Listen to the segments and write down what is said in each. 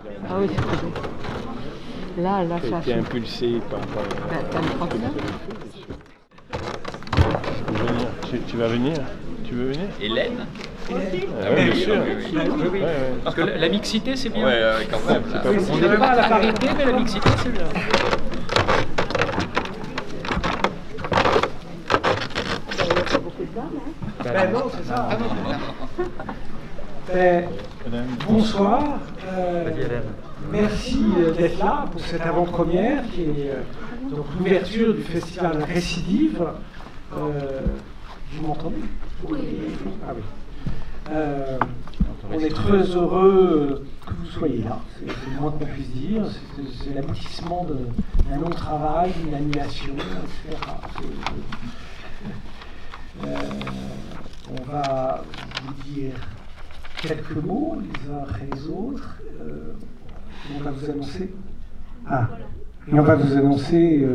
Ah oui, c'est très bien. Là, ça a été impulsé par... t'as le tremplin. Tu vas venir? Tu veux venir? Hélène? Ah, oui, bien sûr. Oui. Parce que la mixité, c'est bien. Ouais, quand même. Là. On n'est pas à la parité, mais la mixité, c'est bien. Non, c'est ça. Bonsoir. Merci d'être là pour cette avant-première qui est donc l'ouverture du festival Récidive. Vous m'entendez? Oui. Ah oui. On est très heureux que vous soyez là, c'est le moins qu'on puisse dire. C'est l'aboutissement d'un long travail, d'une annulation, etc. On va vous dire quelques mots les uns après les autres. On va vous annoncer. Et on va vous annoncer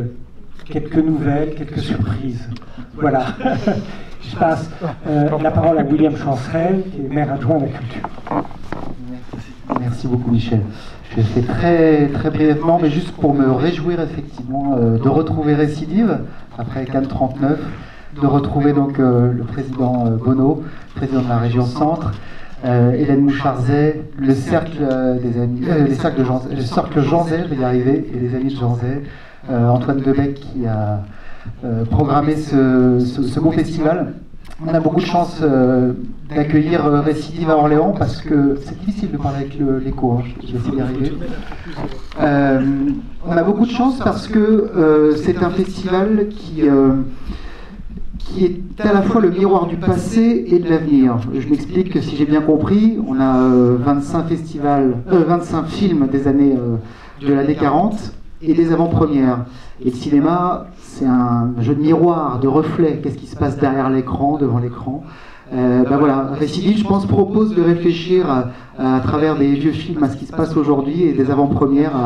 quelques nouvelles, quelques surprises. Voilà. Je passe la parole à William Chancel, qui est maire adjoint de la culture. Merci beaucoup, Michel. Je vais faire très, très brièvement, mais juste pour me réjouir effectivement de retrouver Récidive après Cannes 39, de retrouver donc le président Bonneau, président de la région Centre, Hélène Moucharzet, le cercle des amis, le cercle Janzet, je vais y arriver, et les amis de Janzet, Antoine Debec qui a programmé ce beau festival. On a beaucoup de chance d'accueillir Récidive à Orléans parce que c'est difficile de parler avec l'écho, hein, je vais essayer d'y arriver. On a beaucoup de chance parce que c'est un festival qui est à la fois le miroir du passé et de l'avenir. Je m'explique que si j'ai bien compris, on a 25 films des années de l'année 40 et des avant-premières. Et le cinéma, c'est un jeu de miroir, de reflet. Qu'est-ce qui se passe derrière l'écran, devant l'écran? Voilà, Récidive, je pense, propose de réfléchir à travers des vieux films à ce qui se passe aujourd'hui et des avant-premières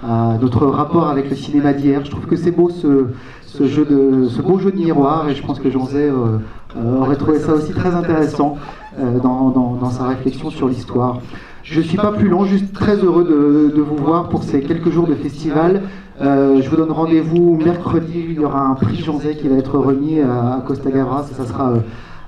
à notre rapport avec le cinéma d'hier. Je trouve que c'est beau ce beau jeu de miroir, et je pense que Janzet aurait trouvé ça aussi très intéressant dans sa réflexion sur l'histoire. Je ne suis pas plus long, juste très heureux de vous voir pour ces quelques jours de festival. Je vous donne rendez-vous mercredi, il y aura un prix Janzet qui va être remis à Costa Gavras, ça sera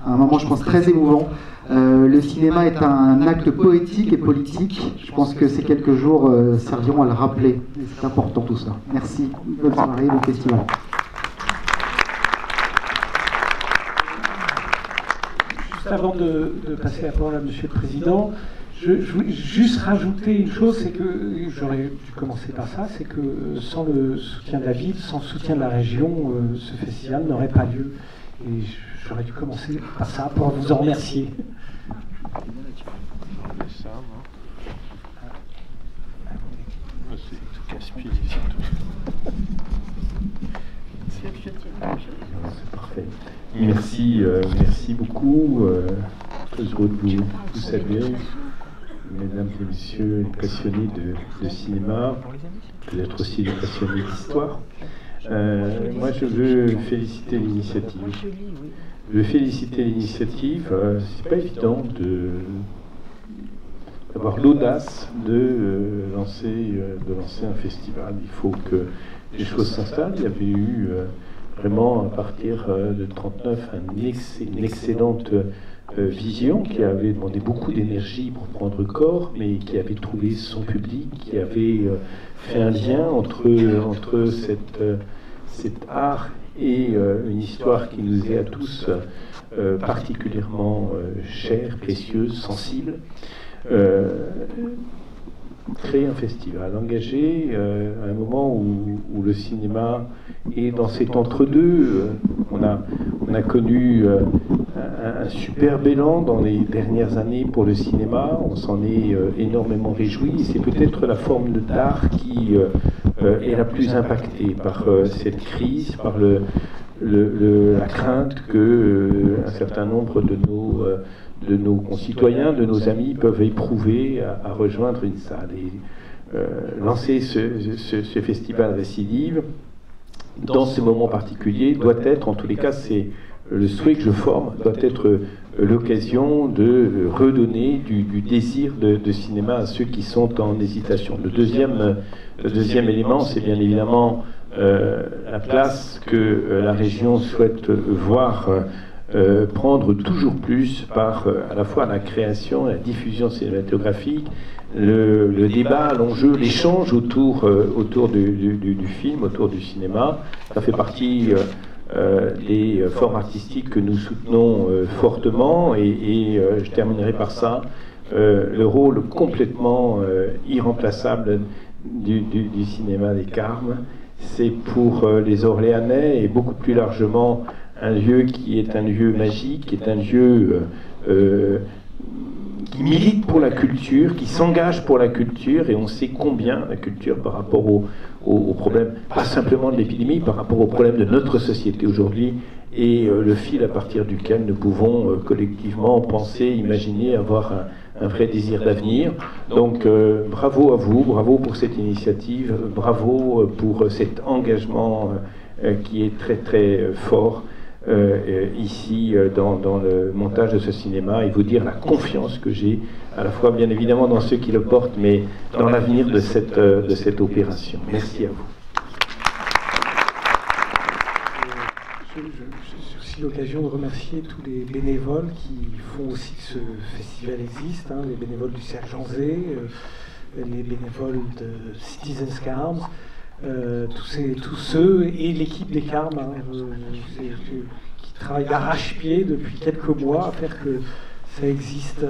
un moment, je pense, très émouvant. Le cinéma est un acte poétique et politique. Je pense que ces quelques jours serviront à le rappeler. C'est important tout ça. Merci, bonne soirée, bon festival. Juste avant de passer la parole à Monsieur le Président, je voulais juste rajouter une chose, c'est que j'aurais dû commencer par ça, c'est que sans le soutien de la ville, sans le soutien de la région, ce festival n'aurait pas lieu. Et j'aurais dû commencer par ça pour vous en remercier. C'est parfait. Merci beaucoup. Très heureux de vous saluer, mesdames et messieurs les passionnés de cinéma, peut-être aussi les passionnés d'histoire. Moi, je veux féliciter l'initiative. C'est pas évident d'avoir l'audace de lancer un festival. Il faut que les choses s'installent. Il y avait eu vraiment, à partir de 1939, une excellente vision qui avait demandé beaucoup d'énergie pour prendre corps, mais qui avait trouvé son public, qui avait fait un lien entre cet art et une histoire qui nous est à tous particulièrement chère, précieuse, sensible. Créer un festival, engagé à un moment où le cinéma est dans cet entre-deux. On a connu un superbe élan dans les dernières années pour le cinéma, on s'en est énormément réjoui. C'est peut-être la forme d'art qui est la plus impactée par cette crise, par la crainte que un certain nombre de nos concitoyens, de nos amis peuvent éprouver à rejoindre une salle. Et lancer ce festival Récidive dans ces moments particuliers, doit être, en tous les cas, c'est le souhait que je forme, doit être l'occasion de redonner du désir de cinéma à ceux qui sont en hésitation. Le deuxième élément, c'est bien évidemment la place que la région souhaite voir prendre toujours plus par à la fois la création, la diffusion cinématographique, le débat, l'enjeu, l'échange autour du film, autour du cinéma. Ça fait partie des formes artistiques que nous soutenons fortement et je terminerai par ça. Le rôle complètement irremplaçable du cinéma des Carmes, c'est pour les Orléanais et beaucoup plus largement un lieu qui est un lieu magique, qui est un lieu qui milite pour la culture, qui s'engage pour la culture, et on sait combien la culture par rapport aux problèmes, pas simplement de l'épidémie, par rapport aux problèmes de notre société aujourd'hui, et le fil à partir duquel nous pouvons collectivement penser, imaginer, avoir un vrai désir d'avenir. Donc bravo à vous, bravo pour cette initiative, bravo pour cet engagement qui est très très fort ici dans le montage de ce cinéma, et vous dire la confiance que j'ai à la fois bien évidemment dans ceux qui le portent, mais dans l'avenir de cette opération. Merci à vous. J'ai aussi l'occasion de remercier tous les bénévoles qui font aussi que ce festival existe, hein, les bénévoles du Cercle Jean Zay, les bénévoles de Citizens Carmes, tous ceux et l'équipe des Carmes qui travaillent d'arrache-pied depuis quelques mois à faire que ça existe.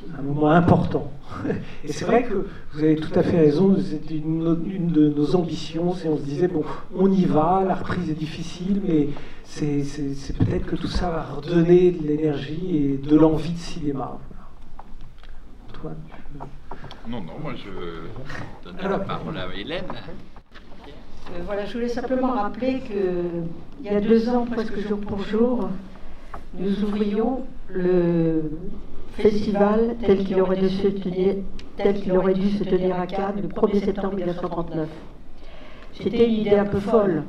C'est un moment important. Et c'est vrai que vous avez tout à fait raison, c'est une de nos ambitions, c'est on se disait, bon, on y va, la reprise est difficile, mais c'est peut-être que tout ça va redonner de l'énergie et de l'envie de cinéma. Antoine, Non, moi je donne la parole à Hélène. Voilà, je voulais simplement rappeler qu'il y a 2 ans, presque jour pour jour, nous ouvrions le festival tel qu'il aurait dû se tenir à Cannes le 1er septembre 1939. C'était une idée un peu folle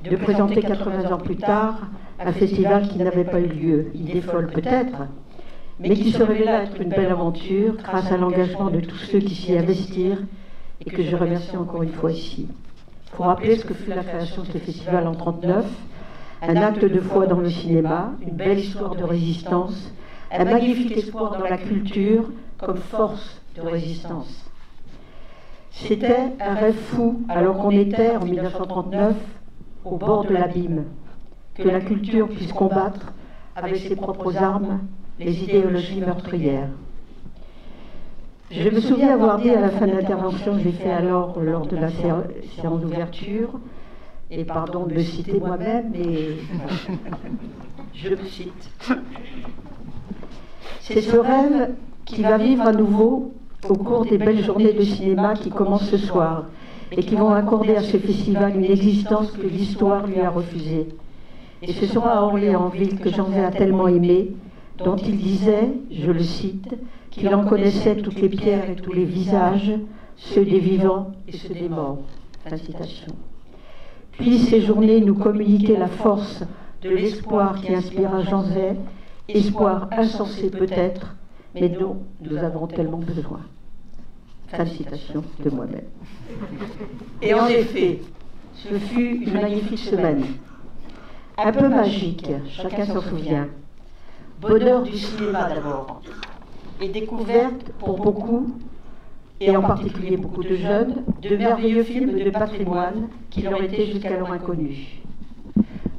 de présenter 80 ans plus tard un festival qui n'avait pas eu lieu. Idée folle peut-être, mais qui se révéla être une belle aventure grâce à l'engagement de tous ceux qui s'y investirent et que je remercie encore une fois ici. Pour rappeler ce que fut la création de ce festival en 1939, un acte de foi dans le cinéma, une belle histoire de résistance, un magnifique espoir dans la culture comme force de résistance. C'était un rêve fou alors qu'on était en 1939 au bord de l'abîme, que la culture puisse combattre avec ses propres armes les idéologies meurtrières. Je me souviens avoir dit à la fin de l'intervention que j'ai fait alors lors de la séance d'ouverture, et pardon de me citer moi-même, mais je me cite. C'est ce rêve qui va vivre à nouveau au cours des belles journées de cinéma qui commencent ce soir et qui vont accorder à ce festival une existence que l'histoire lui a refusée. Et ce sera à Orléansville que Jean Zay a tellement aimé, dont il disait, je le cite, qu'il en connaissait toutes les pierres et tous les visages, ceux des vivants et ceux des morts. Fin citation. Puis ces journées nous communiquaient la force de l'espoir qui inspira Jean Zay, espoir insensé peut-être, mais dont nous avons tellement besoin. Fin de citation de moi-même. Et en effet, ce fut une magnifique semaine. Un peu magique, chacun s'en souvient. Bonheur du cinéma d'abord, et découverte pour beaucoup, et en particulier beaucoup de jeunes, de merveilleux films de patrimoine qui leur étaient jusqu'alors inconnus.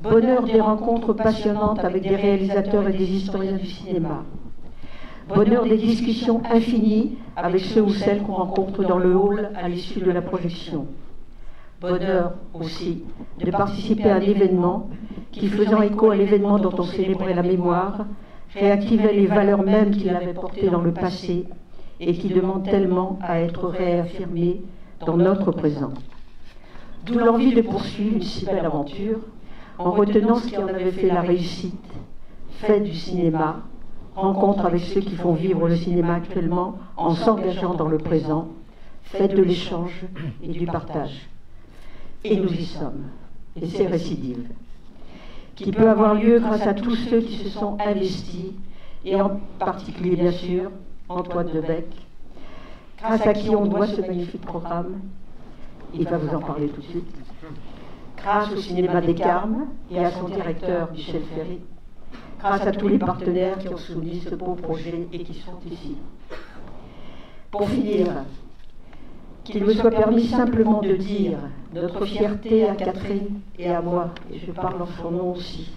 Bonheur des rencontres passionnantes avec des réalisateurs et des historiens du cinéma. Bonheur des discussions infinies avec ceux ou celles qu'on rencontre dans le hall à l'issue de la projection. Bonheur aussi de participer à un événement qui, faisant écho à l'événement dont on célébrait la mémoire, réactivait les valeurs mêmes qu'il avait portées dans le passé et qui demandent tellement à être réaffirmées dans notre présent. D'où l'envie de poursuivre une si belle aventure en retenant ce qui en avait fait la réussite, fête du cinéma, rencontre avec ceux qui font vivre le cinéma actuellement en s'engageant dans le présent, fête de l'échange et du partage. Et nous y sommes. Et c'est récidive, qui peut avoir lieu grâce à tous ceux qui se sont investis, et en particulier, bien sûr, Antoine Debec, grâce à qui on doit ce magnifique programme. Il va vous en parler tout de suite. Grâce au Cinéma des Carmes et à son directeur, Michel Ferry, grâce à tous les partenaires qui ont soutenu ce beau projet et qui sont ici. Pour finir, qu'il me soit permis simplement de dire notre fierté à Catherine et à moi, et je parle en son nom aussi,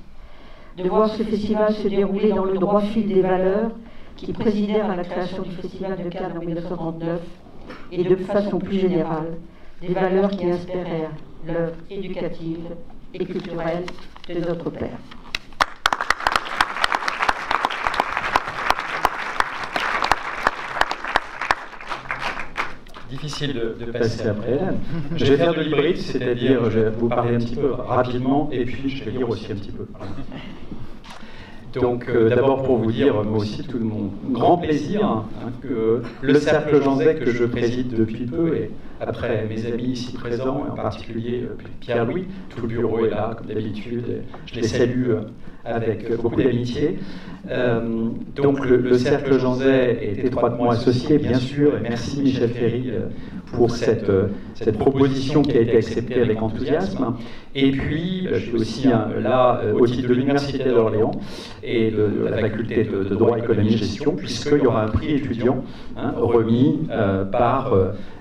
de voir ce festival se dérouler dans le droit fil des valeurs qui présidèrent à la création du Festival de Cannes en 1939 et de façon plus générale, des valeurs qui inspirèrent l'œuvre éducative et culturelle de notre Père. Difficile de passer après elle. Je vais faire de l'hybride, c'est-à-dire je vais vous parler un petit peu rapidement et puis je vais lire aussi un petit peu. Donc d'abord pour vous dire, moi aussi, tout mon grand plaisir que le Cercle Jean Zay que je préside depuis peu, et après mes amis ici présents, et en particulier Pierre-Louis, tout le bureau est là, comme d'habitude, je les salue avec beaucoup d'amitié. Donc le Cercle Jean Zay est étroitement associé, bien sûr, et merci Michel Ferry pour cette proposition qui a été acceptée avec enthousiasme. Et puis, je suis aussi là au titre de l'Université d'Orléans et de la faculté de droit, économie et gestion, puisqu'il y aura un prix étudiant remis par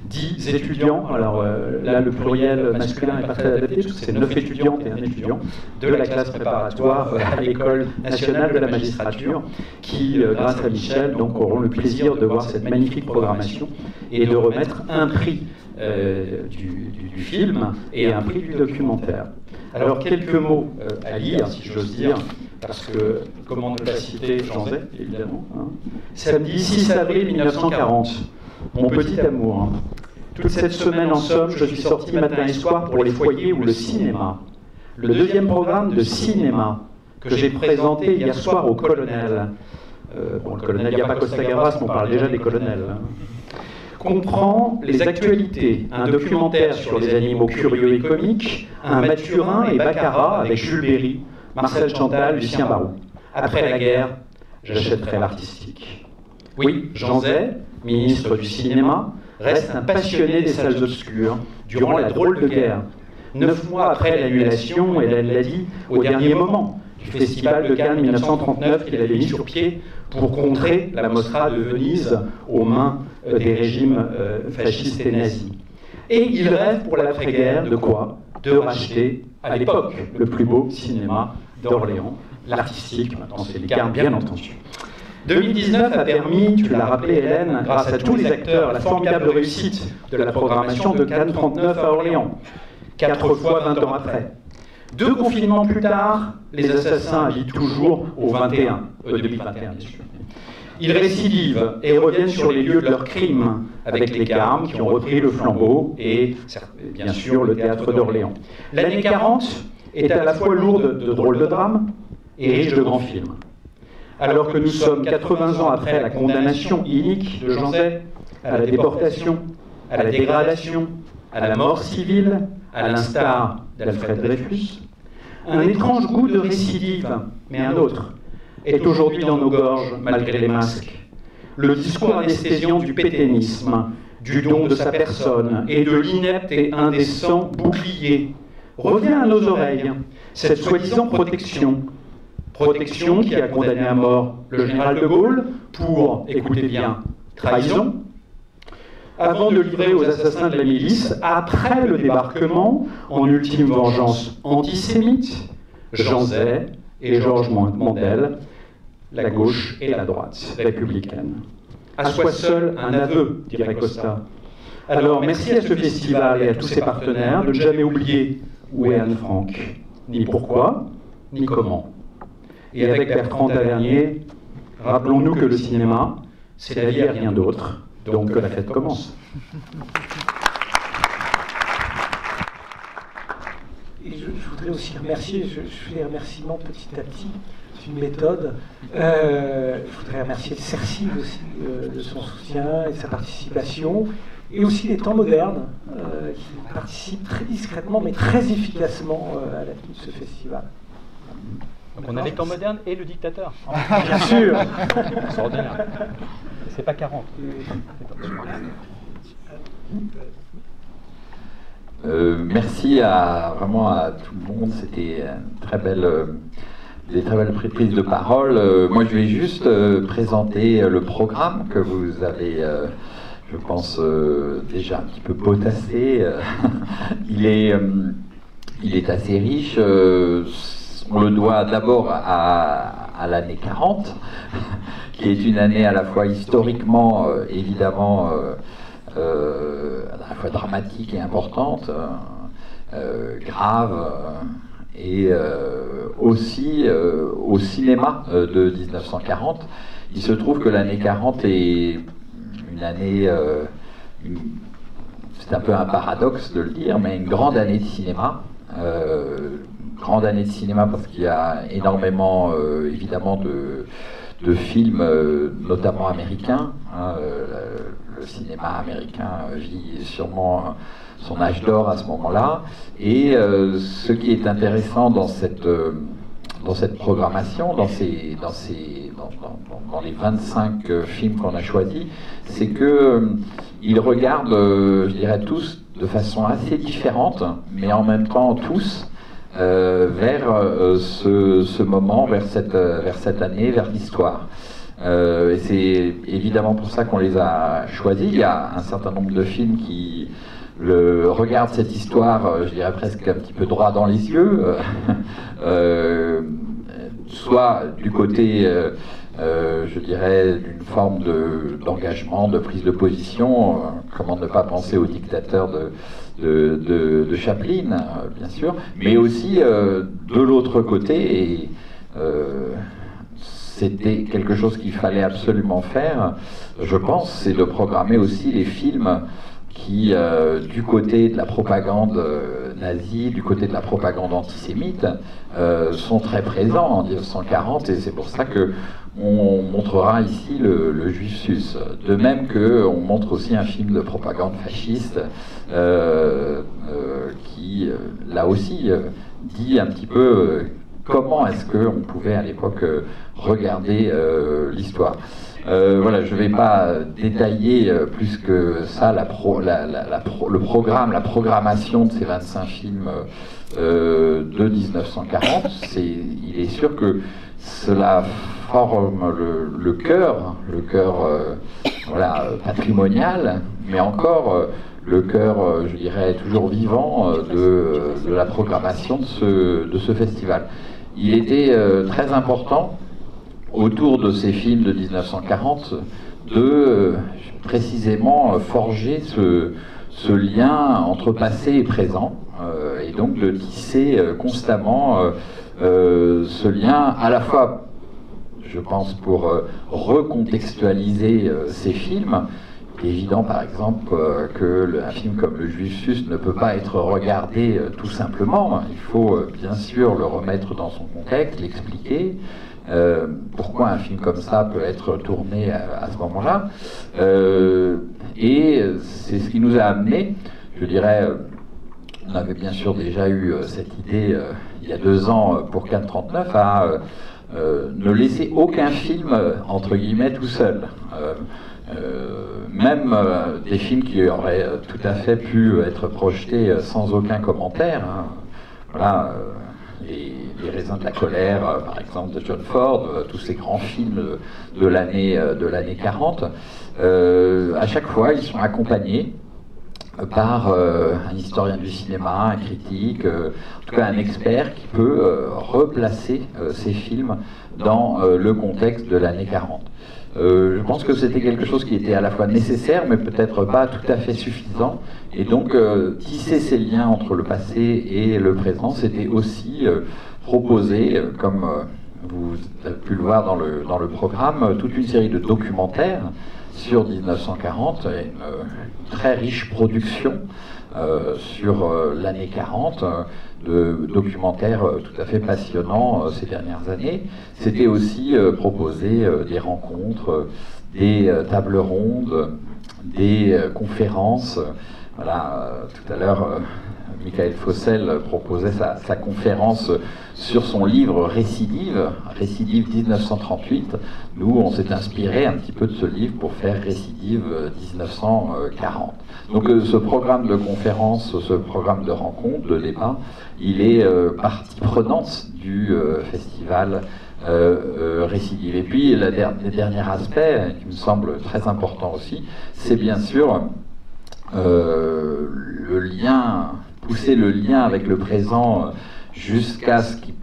10 étudiants. Alors là, le pluriel masculin n'est pas très adapté, parce que c'est 9 étudiantes et un étudiant de la classe préparatoire à l'École nationale de la magistrature, qui, grâce à Michel, donc, auront le plaisir de voir cette magnifique programmation et de remettre un prix du film et un prix du documentaire. Alors, quelques mots à lire, si j'ose dire, parce que, comment ne pas citer Jean Zay, évidemment. Samedi 6 avril 1940, mon petit amour. Toute cette semaine, en somme, je suis sorti matin et soir pour les foyers ou le cinéma. Le deuxième programme de cinéma que j'ai présenté hier soir au colonel. Bon, le colonel, il n'y a pas Costa Gavras, mais on parle déjà des colonels. Comprend les actualités, un documentaire sur les animaux curieux et comiques, un Mathurin et Baccarat avec Jules Berry, Marcel Chantal, Lucien Barrault. Après la guerre, j'achèterai l'artistique. Oui, Jean Zay, ministre du cinéma, reste un passionné des salles obscures durant la drôle de guerre. 9 mois après l'annulation, et elle l'a dit, au dernier moment, du Festival de Cannes 1939 qu'il avait mis sur pied pour contrer la Mostra de Venise aux mains des régimes fascistes et nazis. Et il rêve pour l'après-guerre de quoi? De racheter, à l'époque, le plus beau cinéma d'Orléans, l'artistique, maintenant c'est les Carmes, bien entendu. 2019 a permis, tu l'as rappelé Hélène, grâce à tous les acteurs, la formidable réussite de la programmation de Cannes 39 à Orléans, 4 fois 20 ans après. 2 confinements plus tard, les assassins habitent toujours au 2021, bien sûr. Ils récidivent et reviennent sur les lieux de leurs crimes, avec les Carmes qui ont repris le flambeau et, bien sûr, le théâtre d'Orléans. L'année 40 est à la fois lourde de drôles de drames et riche de grands films. Alors que nous sommes 80 ans après la condamnation inique de Jean Zay, à la déportation, à la dégradation, à la mort civile, à l'instar d'Alfred Dreyfus, un étrange goût de récidive, mais un autre, est aujourd'hui dans nos gorges, malgré les masques. Le discours anesthésiant du pétainisme, du don de sa personne et de l'inepte et indécent bouclier revient à nos oreilles, cette soi-disant protection qui a condamné à mort le général de Gaulle pour, écoutez bien, trahison, avant de livrer aux assassins de la milice, après le débarquement, en ultime vengeance antisémite, Jean Zay et Georges Mandel, la gauche et la droite républicaine. À soi seul un aveu, dirait Costa. Alors merci à ce festival et à tous ses partenaires de ne jamais oublier où est Anne Frank, ni pourquoi, ni comment. Et avec Bertrand Tavernier, rappelons-nous que le cinéma, c'est la vie et rien d'autre, donc que la fête commence. Et je voudrais aussi remercier, je fais les remerciements petit à petit. une méthode. Je voudrais remercier Cercile aussi de son soutien et de sa participation, et aussi les temps modernes qui participent très discrètement mais très efficacement à la vie de ce festival. Donc on a les temps modernes et le dictateur. Bien sûr. Extraordinaire. C'est pas 40. Merci vraiment à tout le monde. C'était des très belles prises de parole. Moi, je vais juste présenter le programme que vous avez, je pense, déjà un petit peu potassé. Il est assez riche. On le doit d'abord à l'année 40, qui est une année à la fois historiquement, évidemment, à la fois dramatique et importante, grave, et aussi au cinéma de 1940. Il se trouve que l'année 40 est une année, c'est un peu un paradoxe de le dire, mais une grande année de cinéma. Grande année de cinéma parce qu'il y a énormément, évidemment, de films, notamment américains. Le cinéma américain vit sûrement son âge d'or à ce moment-là. Et ce qui est intéressant dans cette programmation, dans les 25 films qu'on a choisis, c'est qu'ils regardent, je dirais tous, de façon assez différente, mais en même temps tous, vers ce moment, vers cette année, vers l'histoire. Et c'est évidemment pour ça qu'on les a choisis. Il y a un certain nombre de films qui regardent cette histoire, je dirais presque un petit peu droit dans les yeux, soit du côté, je dirais, d'une forme d'engagement, de prise de position. Comment ne pas penser au dictateur de Chaplin, bien sûr, mais aussi de l'autre côté, et c'était quelque chose qu'il fallait absolument faire, je pense, c'est de programmer aussi les films qui, du côté de la propagande nazie, du côté de la propagande antisémite, sont très présents en 1940, et c'est pour ça que on montrera ici le Juif sus. De même qu'on montre aussi un film de propagande fasciste qui, là aussi, dit un petit peu comment est-ce qu'on pouvait à l'époque regarder l'histoire. Voilà, je ne vais pas détailler plus que ça le programme, la programmation de ces 25 films de 1940. Il est sûr que cela forme le cœur voilà, patrimonial, mais encore le cœur, je dirais, toujours vivant de la programmation de ce festival. Il était très important, autour de ces films de 1940, de précisément forger ce lien entre passé et présent, et donc de tisser constamment ce lien, à la fois, je pense, pour recontextualiser ces films. Il est évident, par exemple, qu'un film comme Le Juif sus ne peut pas être regardé tout simplement. Il faut bien sûr le remettre dans son contexte, l'expliquer. Pourquoi un film comme ça peut être tourné à ce moment-là. Et c'est ce qui nous a amené, je dirais, on avait bien sûr déjà eu cette idée il y a 2 ans pour Cannes 39 à ne laisser aucun film, entre guillemets, tout seul. Même des films qui auraient tout à fait pu être projetés sans aucun commentaire. Hein. Voilà, les raisins de la colère, par exemple, de John Ford, tous ces grands films de l'année 40. À chaque fois, ils sont accompagnés par un historien du cinéma, un critique, en tout cas un expert qui peut replacer ces films dans le contexte de l'année 40. Je pense que c'était quelque chose qui était à la fois nécessaire, mais peut-être pas tout à fait suffisant. Et donc, tisser ces liens entre le passé et le présent, c'était aussi proposer, comme vous avez pu le voir dans le programme, toute une série de documentaires sur 1940, une très riche production sur l'année 40, de documentaires tout à fait passionnants ces dernières années. C'était aussi proposer des rencontres, des tables rondes, des conférences. Voilà, tout à l'heure, Michael Fossel proposait sa conférence sur son livre Récidive 1938. Nous, on s'est inspiré un petit peu de ce livre pour faire Récidive 1940. Donc ce programme de conférence, ce programme de rencontres, de débat, il est partie prenante du festival Récidive. Et puis le dernier aspect, qui me semble très important aussi, c'est bien sûr le lien, pousser le lien avec le présent jusqu'à ce qui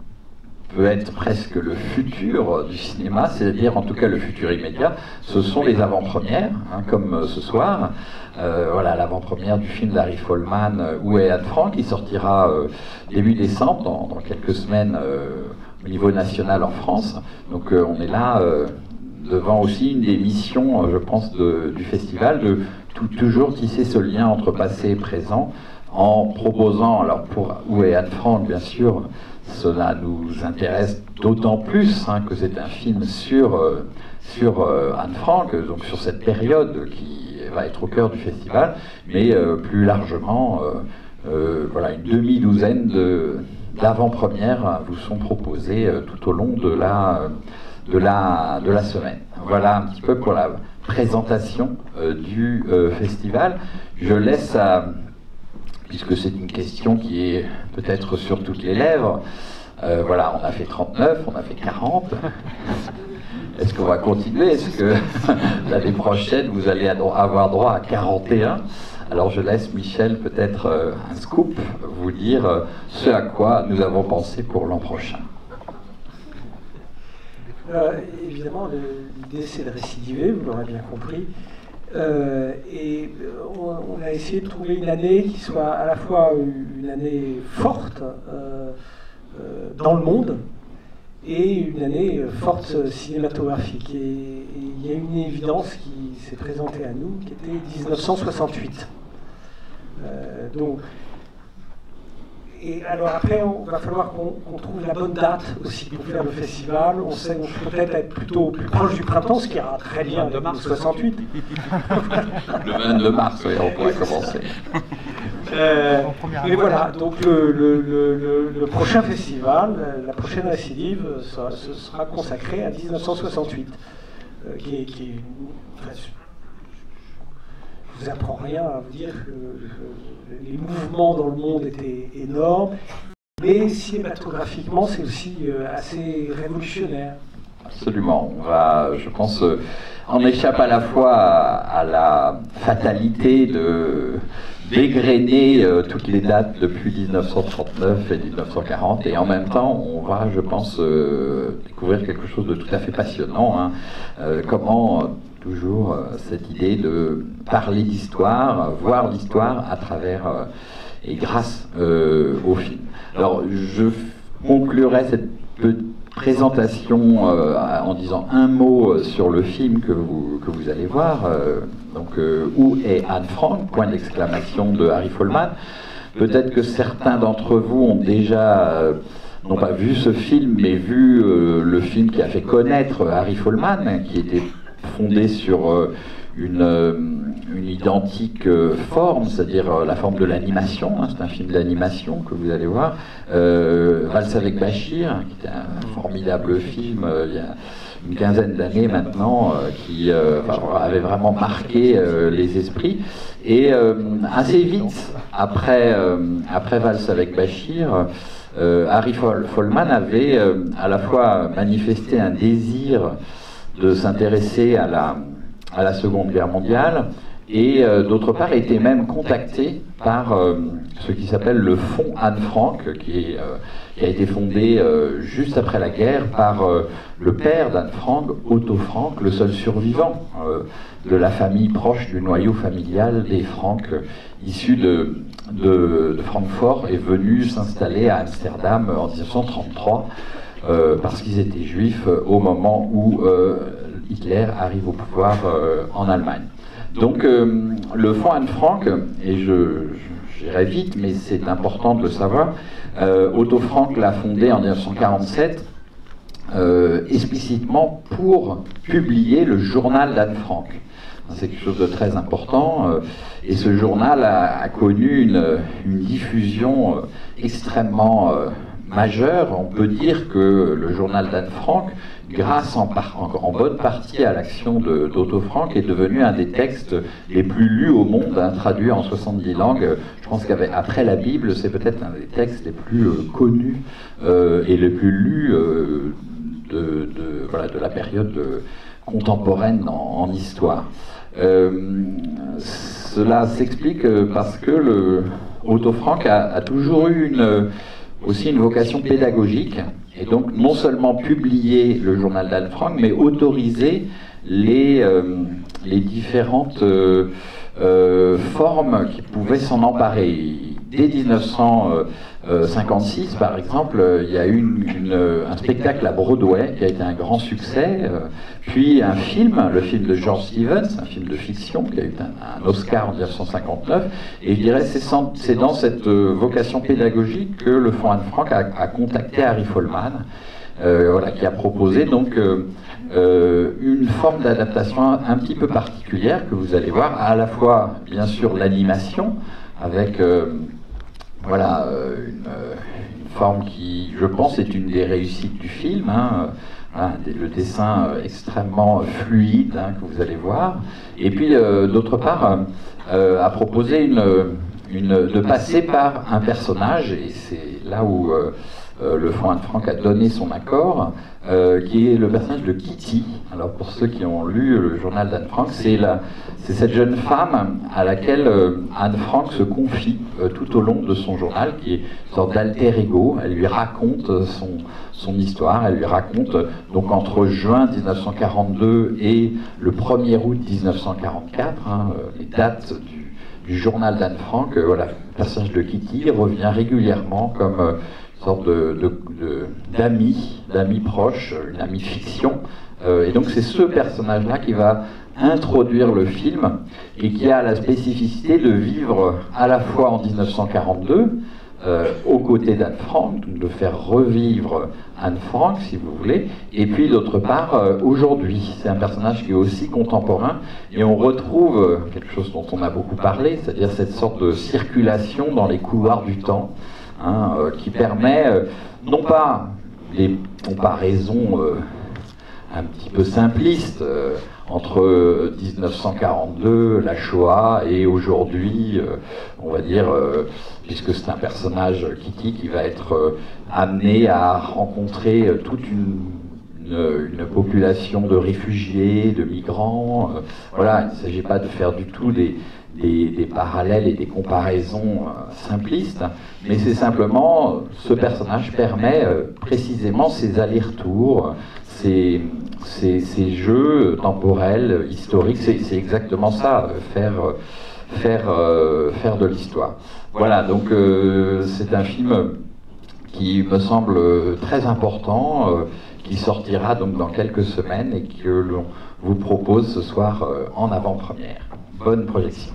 peut être presque le futur du cinéma, c'est-à-dire en tout cas le futur immédiat. Ce sont les avant-premières, hein, comme ce soir. Voilà, l'avant-première du film d'Harry Folman, Où est Anne Frank, qui sortira début décembre, dans quelques semaines, au niveau national en France. Donc on est là devant aussi une des missions, je pense, du festival, de toujours tisser ce lien entre passé et présent, en proposant, alors pour Où est Anne Frank, bien sûr, cela nous intéresse d'autant plus que c'est un film sur Anne Frank, donc sur cette période qui va être au cœur du festival, mais plus largement, voilà, une demi-douzaine d'avant-premières vous sont proposées tout au long de la semaine. Voilà un petit peu pour la présentation du festival. Je laisse puisque c'est une question qui est peut-être sur toutes les lèvres. Voilà, on a fait 39, on a fait 40. Est-ce qu'on va continuer? Est-ce que l'année prochaine, vous allez avoir droit à 41? Alors je laisse Michel, peut-être un scoop, vous dire ce à quoi nous avons pensé pour l'an prochain. Évidemment, l'idée c'est de récidiver, vous l'aurez bien compris. Et on a essayé de trouver une année qui soit à la fois une année forte dans le monde et une année forte cinématographique. Et il y a une évidence qui s'est présentée à nous, qui était 1968. Et alors après, il va falloir qu'on trouve la bonne date aussi pour faire le festival. On sait peut-être être plutôt plus proche du printemps, ce qui ira très bien avec 68. Le 22 mars, oui, on pourrait commencer. Mais voilà, donc le prochain festival, la prochaine récidive, ce sera consacré à 1968, je ne vous apprends rien à vous dire que les mouvements dans le monde étaient énormes, mais cinématographiquement, c'est aussi assez révolutionnaire. Absolument. On va, je pense, on échappe à la fois à la fatalité de dégrainer toutes les dates depuis 1939 et 1940, et en même temps, on va, je pense, découvrir quelque chose de tout à fait passionnant. Comment toujours cette idée de parler d'histoire, voir l'histoire à travers et grâce au film. Alors, je conclurai cette présentation en disant un mot sur le film que vous allez voir. Donc, Où est Anne Frank? Point d'exclamation de Harry Folman. Peut-être que certains d'entre vous ont déjà n'ont pas vu ce film, mais vu le film qui a fait connaître Harry Folman, qui était fondé sur une identique forme, c'est-à-dire la forme de l'animation. C'est un film d'animation que vous allez voir. Valse avec Bachir, qui était un formidable film il y a une quinzaine d'années maintenant, qui avait vraiment marqué les esprits. Et assez vite, après Valse avec Bachir, Harry Folman avait à la fois manifesté un désir de s'intéresser à la Seconde Guerre mondiale, et d'autre part était même contacté par ce qui s'appelle le Fonds Anne Frank, qui a été fondé juste après la guerre par le père d'Anne Frank, Otto Frank, le seul survivant de la famille proche du noyau familial des Frank, issus de Francfort, est venu s'installer à Amsterdam en 1933 parce qu'ils étaient juifs au moment où Hitler arrive au pouvoir en Allemagne. Donc le fonds Anne Frank, et j'irai vite, mais c'est important de le savoir, Otto Frank l'a fondé en 1947 explicitement pour publier le journal d'Anne Frank. C'est quelque chose de très important, et ce journal a connu une diffusion extrêmement majeure. On peut dire que le journal d'Anne Frank, grâce en bonne partie à l'action d'Otto Frank, est devenu un des textes les plus lus au monde, traduit en 70 langues. Je pense qu'après la Bible, c'est peut-être un des textes les plus connus et les plus lus de la période contemporaine en histoire. Cela s'explique parce que Otto Frank a toujours eu aussi une vocation pédagogique, et donc non seulement publier le journal d'Anne Frank, mais autoriser les différentes formes qui pouvaient s'en emparer. Dès 1956, par exemple, il y a eu un spectacle à Broadway qui a été un grand succès, puis un film, le film de George Stevens, un film de fiction qui a eu un Oscar en 1959, et je dirais c'est dans cette vocation pédagogique que le fonds Anne Frank a contacté Harry Folman, qui a proposé donc une forme d'adaptation un petit peu particulière que vous allez voir, à la fois bien sûr l'animation, avec une forme qui, je pense, est une des réussites du film, le dessin extrêmement fluide que vous allez voir, et puis d'autre part a proposé de passer par un personnage, et c'est là où le fonds Anne Frank a donné son accord, qui est le personnage de Kitty. Alors pour ceux qui ont lu le journal d'Anne Frank, c'est cette jeune femme à laquelle Anne Frank se confie tout au long de son journal, qui est une sorte d'alter ego. Elle lui raconte son histoire, elle lui raconte donc entre juin 1942 et le 1er août 1944, les dates du journal d'Anne Frank. Le personnage de Kitty revient régulièrement comme sorte d'ami proche, une amie fiction. Et donc c'est ce personnage-là qui va introduire le film et qui a la spécificité de vivre à la fois en 1942 aux côtés d'Anne Frank, donc de faire revivre Anne Frank si vous voulez, et puis d'autre part aujourd'hui. C'est un personnage qui est aussi contemporain, et on retrouve quelque chose dont on a beaucoup parlé, c'est-à-dire cette sorte de circulation dans les couloirs du temps, qui permet non pas des comparaisons un petit peu simplistes entre 1942, la Shoah, et aujourd'hui, on va dire, puisque c'est un personnage, Kitty, qui va être amené à rencontrer toute une population de réfugiés, de migrants. Il ne s'agit pas de faire du tout des parallèles et des comparaisons simplistes, mais c'est simplement, ce personnage permet précisément ces allers-retours, ces jeux temporels, historiques. C'est exactement ça, faire de l'histoire. Voilà, donc c'est un film qui me semble très important, qui sortira donc dans quelques semaines et que l'on vous propose ce soir en avant-première. Bonne projection.